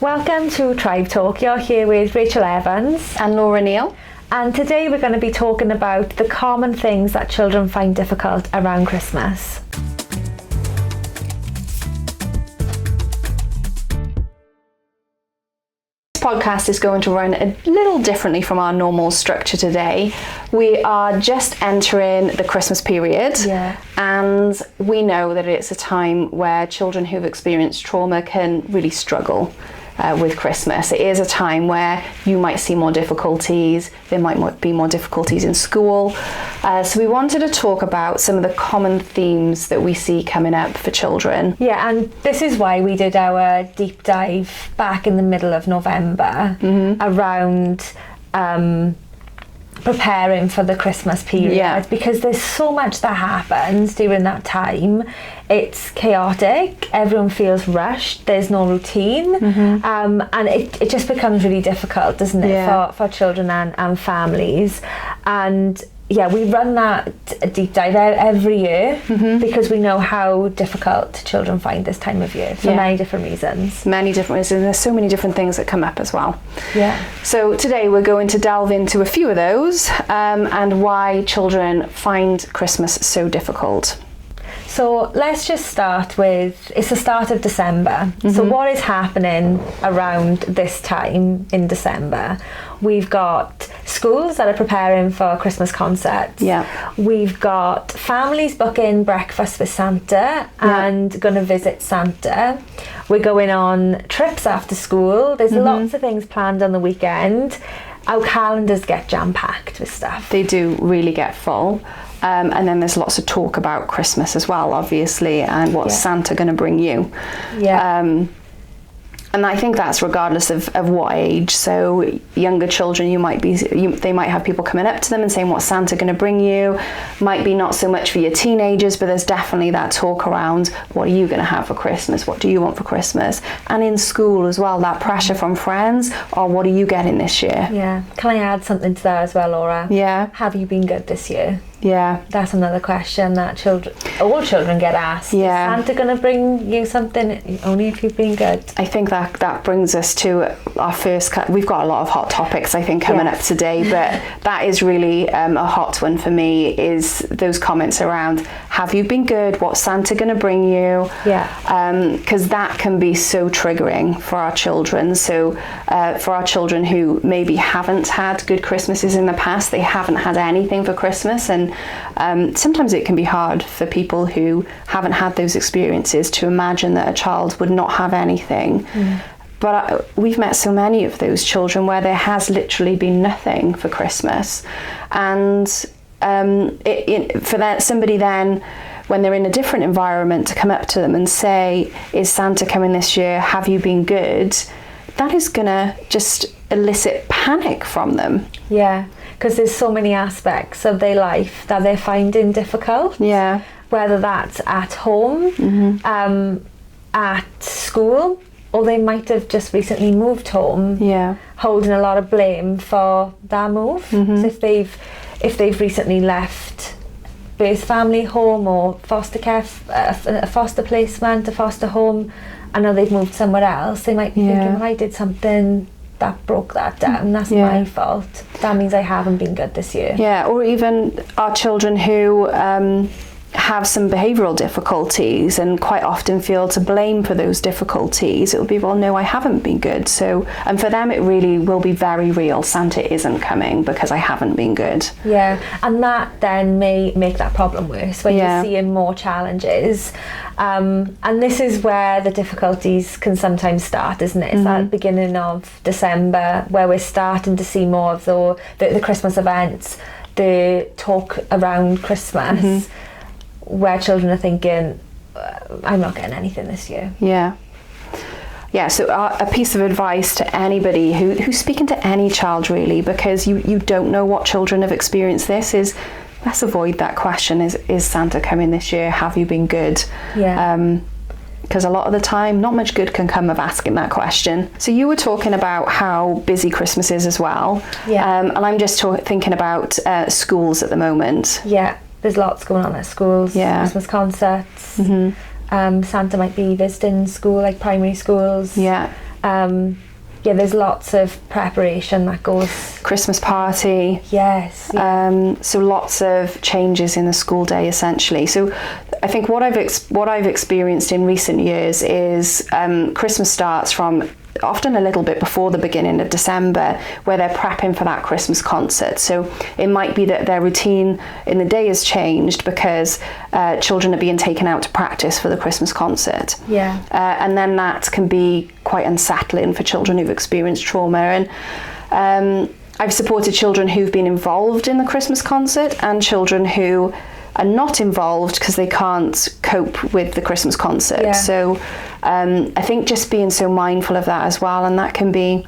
Welcome to Tribe Talk. You're here with Rachel Evans and Laura Neal. And today we're going to be talking about the common things that children find difficult around Christmas. Podcast is going to run a little differently from our normal structure today. We are just entering the Christmas period, and we know that it's a time where children who've experienced trauma can really struggle with Christmas. It is a time where you might see more difficulties, there might be more difficulties in school. So we wanted to talk about some of the common themes that we see coming up for children. Yeah, and this is why we did our deep dive back in the middle of November around preparing for the Christmas period, because there's so much that happens during that time. It's chaotic, everyone feels rushed, there's no routine, and it just becomes really difficult, doesn't it, for children and families. And we run that deep dive every year because we know how difficult children find this time of year for many different reasons. There's so many different things that come up as well. Yeah. So today we're going to delve into a few of those and why children find Christmas so difficult. So let's just start with, it's the start of December. So what is happening around this time in December? We've got schools that are preparing for Christmas concerts. Yeah. We've got families booking breakfast with Santa and going to visit Santa. We're going on trips after school. There's lots of things planned on the weekend. Our calendars get jam-packed with stuff. They do really get full. And then there's lots of talk about Christmas as well, obviously, and what's Santa going to bring you. Yeah. And I think that's regardless of what age. So younger children, they might have people coming up to them and saying, what's Santa going to bring you? Might be not so much for your teenagers, but there's definitely that talk around, what are you going to have for Christmas? What do you want for Christmas? And in school as well, that pressure from friends, what are you getting this year? Yeah. Can I add something to that as well, Laura? Yeah. Have you been good this year? Yeah. That's another question that all children get asked. Yeah. Is Santa going to bring you something only if you've been good? I think that brings us to our first we've got a lot of hot topics I think coming up today, but that is really a hot one for me, is those comments around, have you been good? What's Santa going to bring you? Yeah. Because that can be so triggering for our children. So for our children who maybe haven't had good Christmases in the past, they haven't had anything for Christmas, and sometimes it can be hard for people who haven't had those experiences to imagine that a child would not have anything. But we've met so many of those children where there has literally been nothing for Christmas, and somebody then, when they're in a different environment, to come up to them and say, is Santa coming this year? Have you been good? That is gonna just elicit panic from them. Yeah, because there's so many aspects of their life that they're finding difficult. Yeah. Whether that's at home, at school, or they might have just recently moved home, holding a lot of blame for that move. So if they've recently left birth family home or foster care, a foster placement, a foster home, and now they've moved somewhere else, they might be thinking, well, I did something that broke that down, that's my fault. That means I haven't been good this year. Yeah, or even our children who have some behavioural difficulties and quite often feel to blame for those difficulties. It'll be, well, no, I haven't been good. So, and for them it really will be very real. Santa isn't coming because I haven't been good. Yeah, and that then may make that problem worse when you're seeing more challenges. And this is where the difficulties can sometimes start, isn't it? It's at the beginning of December where we're starting to see more of the Christmas events, the talk around Christmas, where children are thinking, I'm not getting anything this year. Yeah, so a piece of advice to anybody who's speaking to any child really, because you don't know what children have experienced this, is let's avoid that question, is Santa coming this year? Have you been good? Yeah. Because a lot of the time, not much good can come of asking that question. So you were talking about how busy Christmas is as well. Yeah. And I'm just thinking about schools at the moment. Yeah. There's lots going on at schools, Christmas concerts. Santa might be visiting school, like primary schools. Yeah. there's lots of preparation that goes. Christmas party. Yes. Yeah. So lots of changes in the school day, essentially. So I think what I've experienced in recent years is Christmas starts from often a little bit before the beginning of December, where they're prepping for that Christmas concert. So it might be that their routine in the day has changed because children are being taken out to practice for the Christmas concert. Yeah. And then that can be quite unsettling for children who've experienced trauma. And I've supported children who've been involved in the Christmas concert and children who are not involved because they can't cope with the Christmas concert. Yeah. So I think just being so mindful of that as well, and that can be,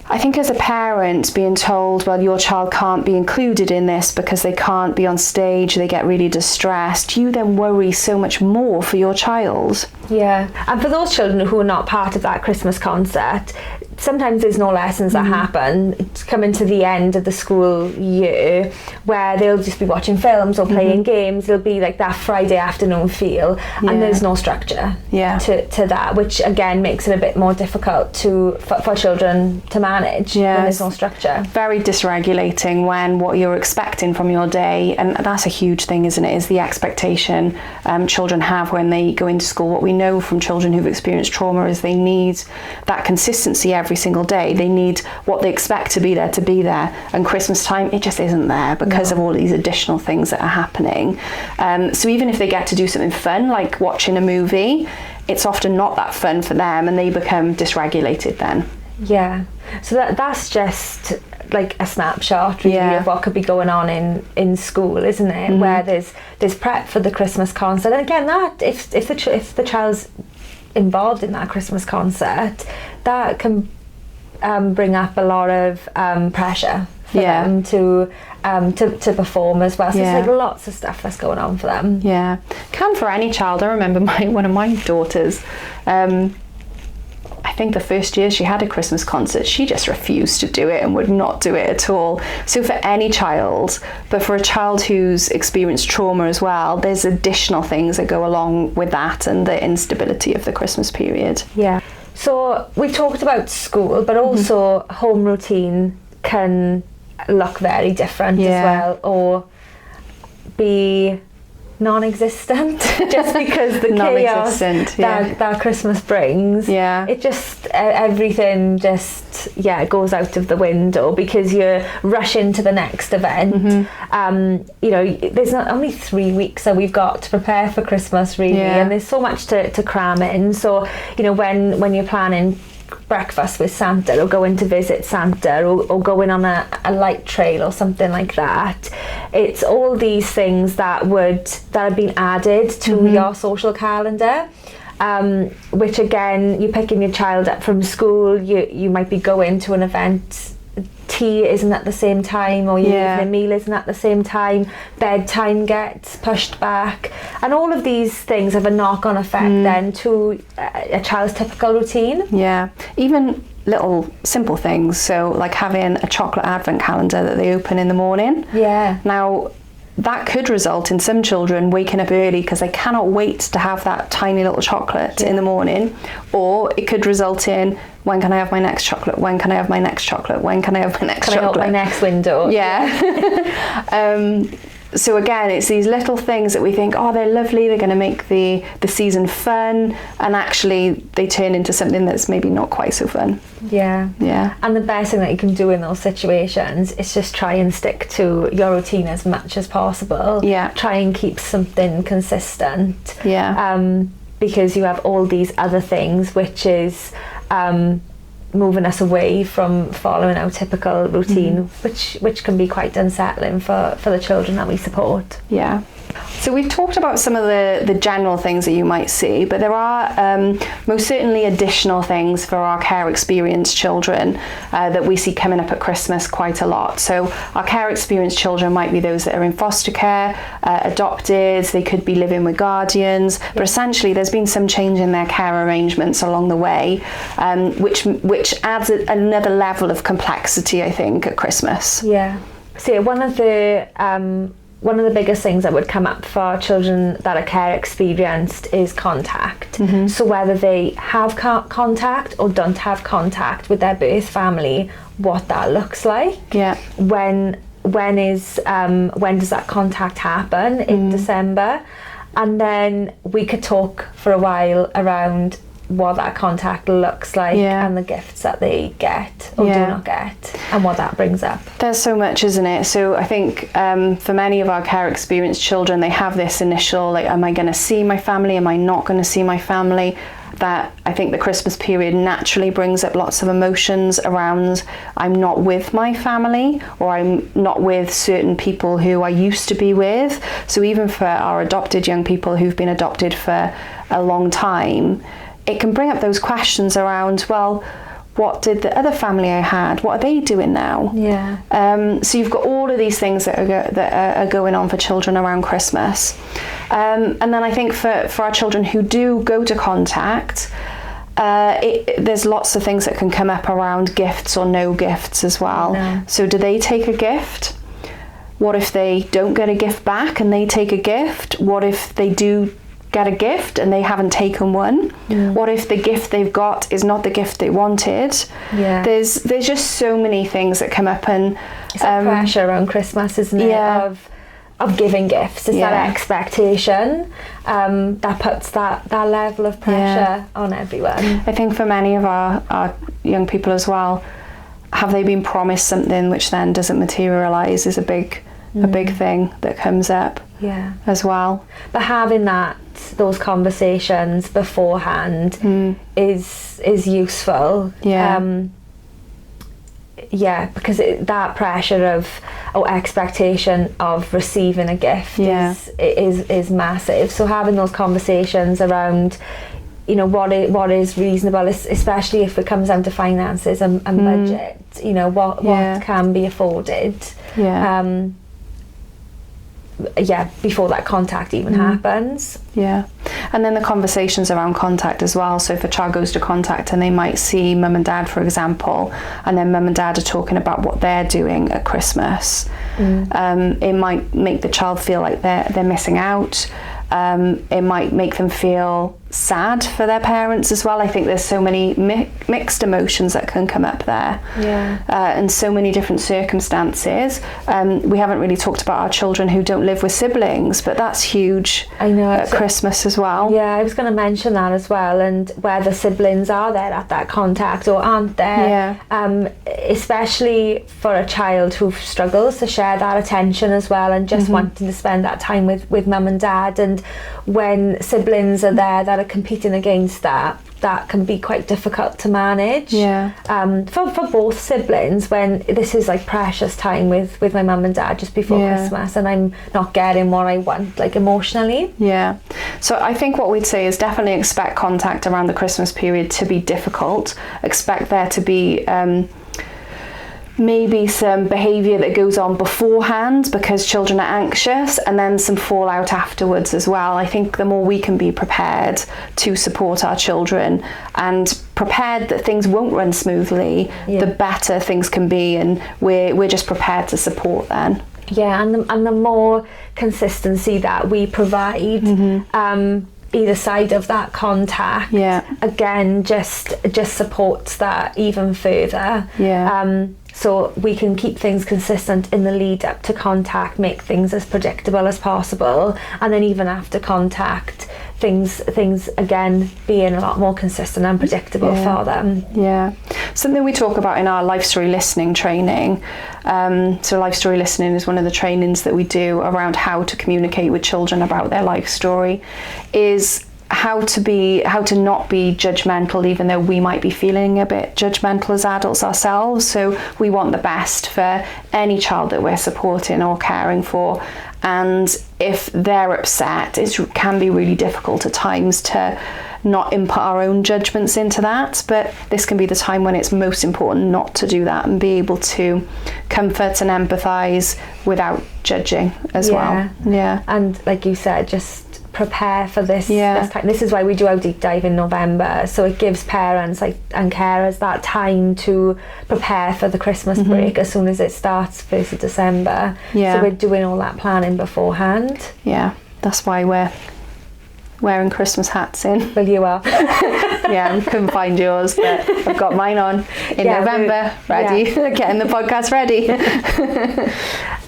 I think as a parent being told, well, your child can't be included in this because they can't be on stage, they get really distressed, you then worry so much more for your child. Yeah, and for those children who are not part of that Christmas concert, sometimes there's no lessons that happen. It's coming to the end of the school year where they'll just be watching films or playing games. It'll be like that Friday afternoon feel, and there's no structure to that, which again makes it a bit more difficult for children to manage when there's no structure. Very dysregulating when what you're expecting from your day, and that's a huge thing, isn't it, is the expectation children have when they go into school. What we know from children who've experienced trauma is they need that consistency every single day. They need what they expect to be there, and Christmas time it just isn't there because of all these additional things that are happening. So even if they get to do something fun like watching a movie, it's often not that fun for them and they become dysregulated then. Yeah, so that's just like a snapshot really of what could be going on in school, isn't it? Where there's prep for the Christmas concert, and again that if the child's involved in that Christmas concert, that can bring up a lot of pressure for them to perform as well. So it's like lots of stuff that's going on for them. Yeah, can for any child. I remember one of my daughters. I think the first year she had a Christmas concert, she just refused to do it and would not do it at all. So for any child, but for a child who's experienced trauma as well, there's additional things that go along with that and the instability of the Christmas period. Yeah. So we've talked about school, but also home routine can look very different as well, or be non-existent just because the chaos that Christmas brings. It just everything just goes out of the window because you're rushing to the next event. You know, there's not only 3 weeks that we've got to prepare for Christmas really, and there's so much to cram in. So you know, when you're planning breakfast with Santa or going to visit Santa or going on a light trail or something like that, it's all these things that have been added to your social calendar, which again, you're picking your child up from school, you might be going to an event, tea isn't at the same time, or your evening meal isn't at the same time, bedtime gets pushed back, and all of these things have a knock-on effect then to a child's typical routine. Even little simple things, so like having a chocolate advent calendar that they open in the morning. Now that could result in some children waking up early because they cannot wait to have that tiny little chocolate in the morning, or it could result in, when can I have my next chocolate? When can I have my next chocolate? When can I have my next chocolate? Can I open my next window? So again, it's these little things that we think, oh, they're lovely, they're going to make the season fun, and actually they turn into something that's maybe not quite so fun. And the best thing that you can do in those situations is just try and stick to your routine as much as possible. Try and keep something consistent. Because you have all these other things, which is moving us away from following our typical routine, which can be quite unsettling for the children that we support. So we've talked about some of the general things that you might see, but there are most certainly additional things for our care experienced children that we see coming up at Christmas quite a lot. So our care experienced children might be those that are in foster care, adopted, they could be living with guardians, but essentially there's been some change in their care arrangements along the way, which adds another level of complexity, I think, at Christmas. So one of the one of the biggest things that would come up for children that are care experienced is contact. So whether they have contact or don't have contact with their birth family, what that looks like. When does that contact happen in December? And then we could talk for a while around what that contact looks like and the gifts that they get or do not get, and what that brings up. There's so much, isn't it? So I think for many of our care experienced children, they have this initial, like, am I going to see my family? Am I not going to see my family? That I think the Christmas period naturally brings up lots of emotions around, I'm not with my family, or I'm not with certain people who I used to be with. So even for our adopted young people who've been adopted for a long time, it can bring up those questions around, well, what did the other family I had, what are they doing now? So you've got all of these things that are going on for children around Christmas. And then I think for our children who do go to contact, there's lots of things that can come up around gifts or no gifts as well. So do they take a gift? What if they don't get a gift back and they take a gift? What if they do get a gift and they haven't taken one? What if the gift they've got is not the gift they wanted? There's just so many things that come up, and it's a pressure around Christmas, isn't it, of giving gifts. It's that expectation that puts that level of pressure on everyone. I think for many of our young people as well, have they been promised something which then doesn't materialise is a big thing that comes up as well. But having those conversations beforehand is useful. Because that pressure or expectation of receiving a gift is massive. So having those conversations around, you know, what is reasonable, especially if it comes down to finances and budget, you know, what can be afforded. Before that contact even happens. And then the conversations around contact as well. So if a child goes to contact and they might see mum and dad, for example, and then mum and dad are talking about what they're doing at Christmas, it might make the child feel like they're missing out. It might make them feel sad for their parents as well. I think there's so many mixed emotions that can come up there, and so many different circumstances. We haven't really talked about our children who don't live with siblings, but that's huge. I know, at Christmas as well. I was going to mention that as well, and whether siblings are there at that contact or aren't there, especially for a child who struggles to share that attention as well, and just wanting to spend that time with mum and dad. And when siblings are there that are competing against that can be quite difficult to manage. For both siblings, when this is like precious time with my mum and dad just before Christmas, and I'm not getting what I want, like, emotionally. So I think what we'd say is definitely expect contact around the Christmas period to be difficult. Expect there to be maybe some behaviour that goes on beforehand because children are anxious, and then some fallout afterwards as well. I think the more we can be prepared to support our children and prepared that things won't run smoothly, the better things can be, and we're just prepared to support then. And the more consistency that we provide either side of that contact, again, just supports that even further. So we can keep things consistent in the lead up to contact, make things as predictable as possible, and then even after contact, things again being a lot more consistent and predictable for them. Something we talk about in our life story listening training. So life story listening is one of the trainings that we do around how to communicate with children about their life story, is how to not be judgmental, even though we might be feeling a bit judgmental as adults ourselves. So we want the best for any child that we're supporting or caring for, and if they're upset, it can be really difficult at times to not input our own judgments into that, but this can be the time when it's most important not to do that and be able to comfort and empathise without judging as well. And like you said, just prepare for this, Yeah. this time. This is why we do our deep dive in November, so it gives parents and carers that time to prepare for the Christmas break as soon as it starts 1st of December. Yeah. So we're doing all that planning beforehand. Yeah, that's why we're wearing Christmas hats in. Well, you are. Yeah, we couldn't find yours, but I've got mine on in November, ready, getting the podcast ready.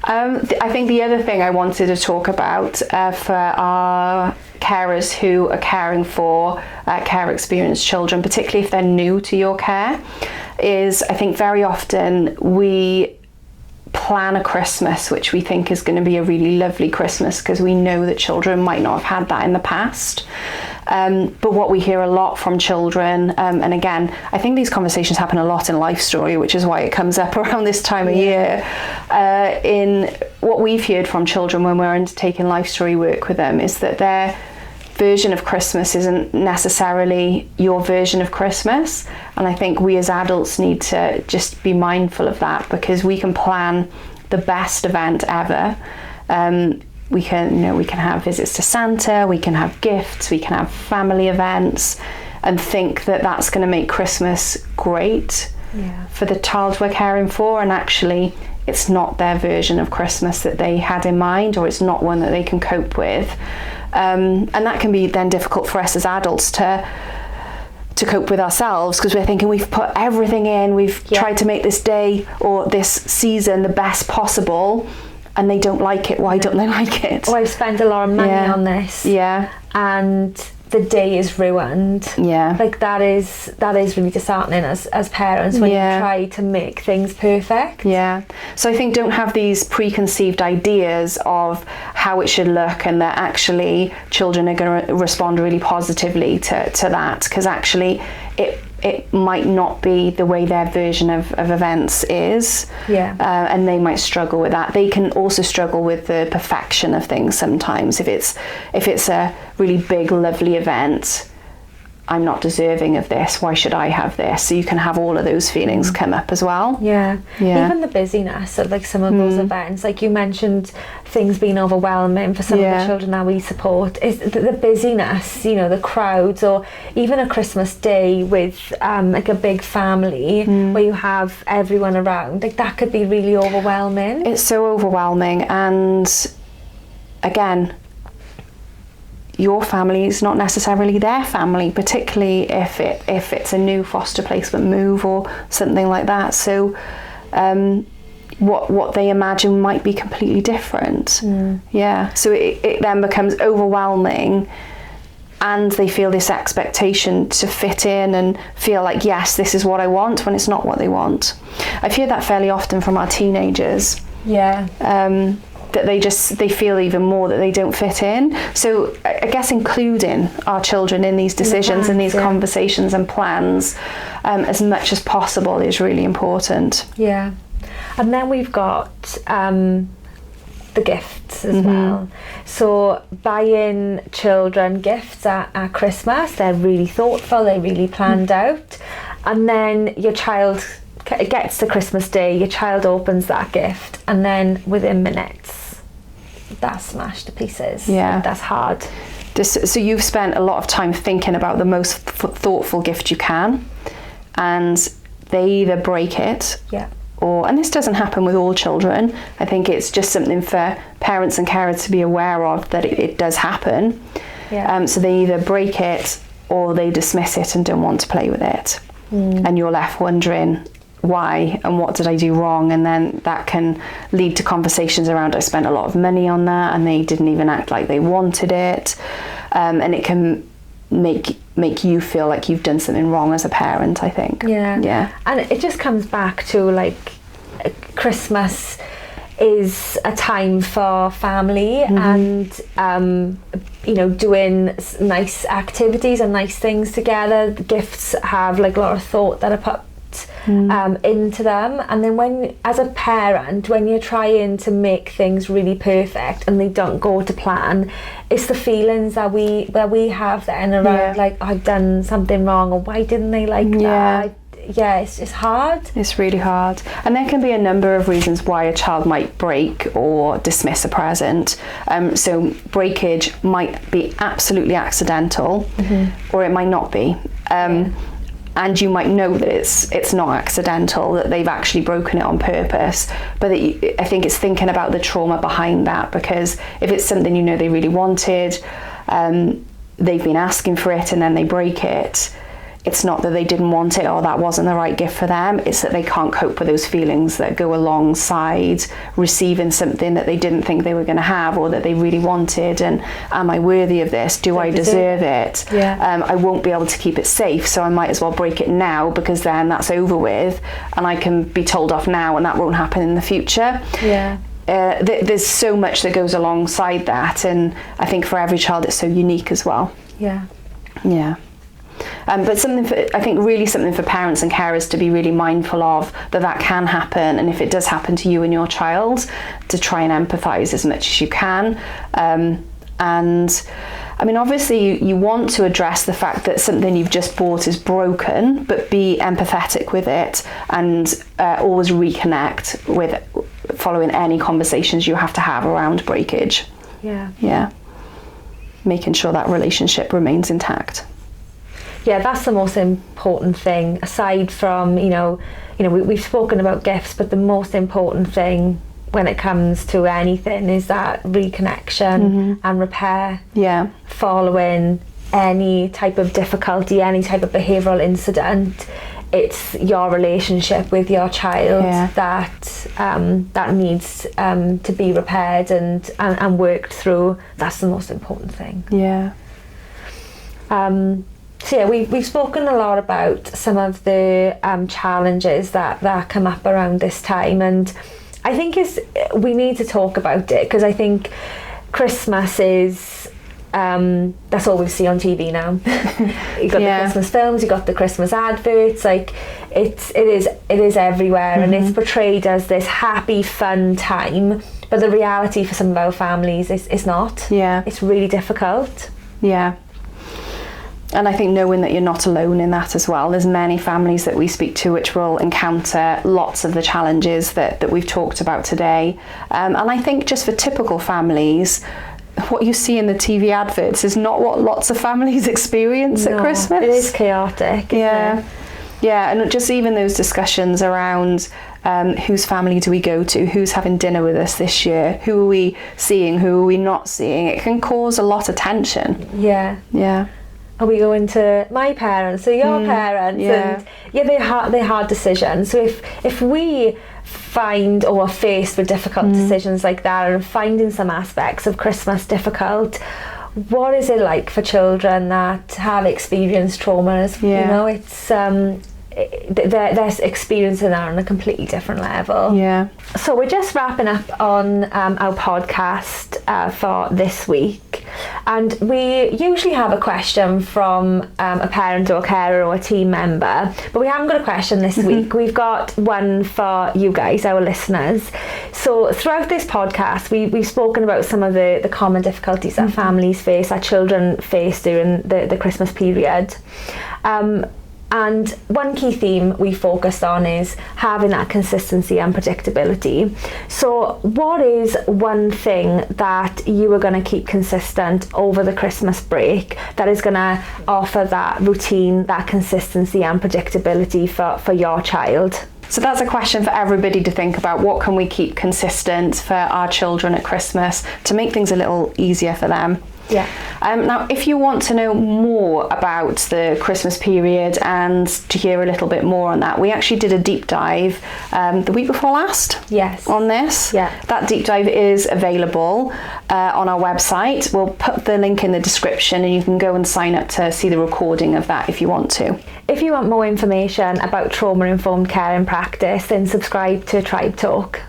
I think the other thing I wanted to talk about for our carers who are caring for care experienced children, particularly if they're new to your care, is I think very often we plan a Christmas which we think is going to be a really lovely Christmas because we know that children might not have had that in the past. But what we hear a lot from children, and again, I think these conversations happen a lot in Life Story, which is why it comes up around this time of year. In what we've heard from children when we're undertaking Life Story work with them is that their version of Christmas isn't necessarily your version of Christmas, and I think we as adults need to just be mindful of that, because we can plan the best event ever. We can have visits to Santa, we can have gifts, we can have family events, and think that that's going to make Christmas great for the child we're caring for, and actually it's not their version of Christmas that they had in mind, or it's not one that they can cope with. And that can be then difficult for us as adults to cope with ourselves, because we're thinking we've put everything in, we've tried to make this day or this season the best possible, and they don't like it. Why don't they like it? I've spent a lot of money on this. Yeah. And the day is ruined. Yeah. Like that is really disheartening as parents when you try to make things perfect. Yeah. So I think don't have these preconceived ideas of how it should look, and that actually children are going to respond really positively to that, because actually it might not be the way their version of events is. Yeah. And they might struggle with that. They can also struggle with the perfection of things sometimes. If it's a really big, lovely event, I'm not deserving of this, why should I have this? So you can have all of those feelings come up as well. Yeah. Even the busyness of like some of those events, like you mentioned things being overwhelming for some of the children that we support, is the busyness, the crowds, or even a Christmas day with like a big family where you have everyone around, like that could be really overwhelming. It's so overwhelming, and again, your family is not necessarily their family, particularly if it's a new foster placement move or something like that. So what they imagine might be completely different. Yeah. So it then becomes overwhelming, and they feel this expectation to fit in and feel like, yes, this is what I want, when it's not what they want. I've heard that fairly often from our teenagers. Yeah. That they feel even more that they don't fit in. So I guess including our children in these decisions and these conversations and plans as much as possible is really important. Yeah. And then we've got the gifts as well. So buying children gifts at Christmas, they're really thoughtful, they're really planned out. And then your child gets to Christmas Day, your child opens that gift, and then within minutes that's smashed to pieces. Yeah. Like, that's hard. So you've spent a lot of time thinking about the most thoughtful gift you can, and they either break it, and this doesn't happen with all children. I think it's just something for parents and carers to be aware of, that it does happen. Yeah. So they either break it or they dismiss it and don't want to play with it. And you're left wondering, why and what did I do wrong? And then that can lead to conversations around, I spent a lot of money on that and they didn't even act like they wanted it, and it can make you feel like you've done something wrong as a parent, I think. Yeah. And it just comes back to like Christmas is a time for family and doing nice activities and nice things together. The gifts have like a lot of thought that are put into them, and then when, as a parent, when you're trying to make things really perfect and they don't go to plan, it's the feelings that we have then around like, I've done something wrong, or why didn't they like that? it's hard. It's really hard. And there can be a number of reasons why a child might break or dismiss a present. So breakage might be absolutely accidental, or it might not be. And you might know that it's not accidental, that they've actually broken it on purpose. But I think it's thinking about the trauma behind that, because if it's something you know they really wanted, they've been asking for it and then they break it, it's not that they didn't want it or that wasn't the right gift for them, it's that they can't cope with those feelings that go alongside receiving something that they didn't think they were going to have or that they really wanted. And am I worthy of this? Do I deserve it? I won't be able to keep it safe, so I might as well break it now, because then that's over with and I can be told off now and that won't happen in the future. There's so much that goes alongside that, and I think for every child it's so unique as well. But something for parents and carers to be really mindful of, that can happen, and if it does happen to you and your child, to try and empathise as much as you can. And I mean, obviously you want to address the fact that something you've just bought is broken, but be empathetic with it, and always reconnect with following any conversations you have to have around breakage. Making sure that relationship remains intact. That's the most important thing, aside from, we've spoken about gifts, but the most important thing when it comes to anything is that reconnection and repair. Following any type of difficulty, any type of behavioural incident, it's your relationship with your child that needs to be repaired and worked through. That's the most important thing. So we've spoken a lot about some of the challenges that come up around this time, and I think we need to talk about it, because I think Christmas is that's all we see on TV now. You got the Christmas films, you got the Christmas adverts, like it is everywhere, and it's portrayed as this happy, fun time. But the reality for some of our families is not. It's really difficult. And I think knowing that you're not alone in that as well. There's many families that we speak to which will encounter lots of the challenges that we've talked about today. And I think just for typical families, what you see in the TV adverts is not what lots of families experience at Christmas. It is chaotic. And just even those discussions around whose family do we go to, who's having dinner with us this year, who are we seeing, who are we not seeing, it can cause a lot of tension. Are we going to my parents or your parents? And they're hard decisions. So if we find or are faced with difficult decisions like that, and finding some aspects of Christmas difficult, what is it like for children that have experienced trauma? It's they're experiencing that on a completely different level. So we're just wrapping up on our podcast for this week, and we usually have a question from a parent or a carer or a team member, but we haven't got a question this week. We've got one for you guys, our listeners. So throughout this podcast, we've spoken about some of the common difficulties that families face, that children face during the Christmas period. And one key theme we focused on is having that consistency and predictability. So what is one thing that you are going to keep consistent over the Christmas break that is going to offer that routine, that consistency and predictability for your child? So that's a question for everybody to think about. What can we keep consistent for our children at Christmas to make things a little easier for them? Now, if you want to know more about the Christmas period and to hear a little bit more on that, we actually did a deep dive the week before last on this. That deep dive is available on our website. We'll put the link in the description, and you can go and sign up to see the recording of that if you want to. If you want more information about trauma-informed care in practice, then subscribe to Tribe Talk.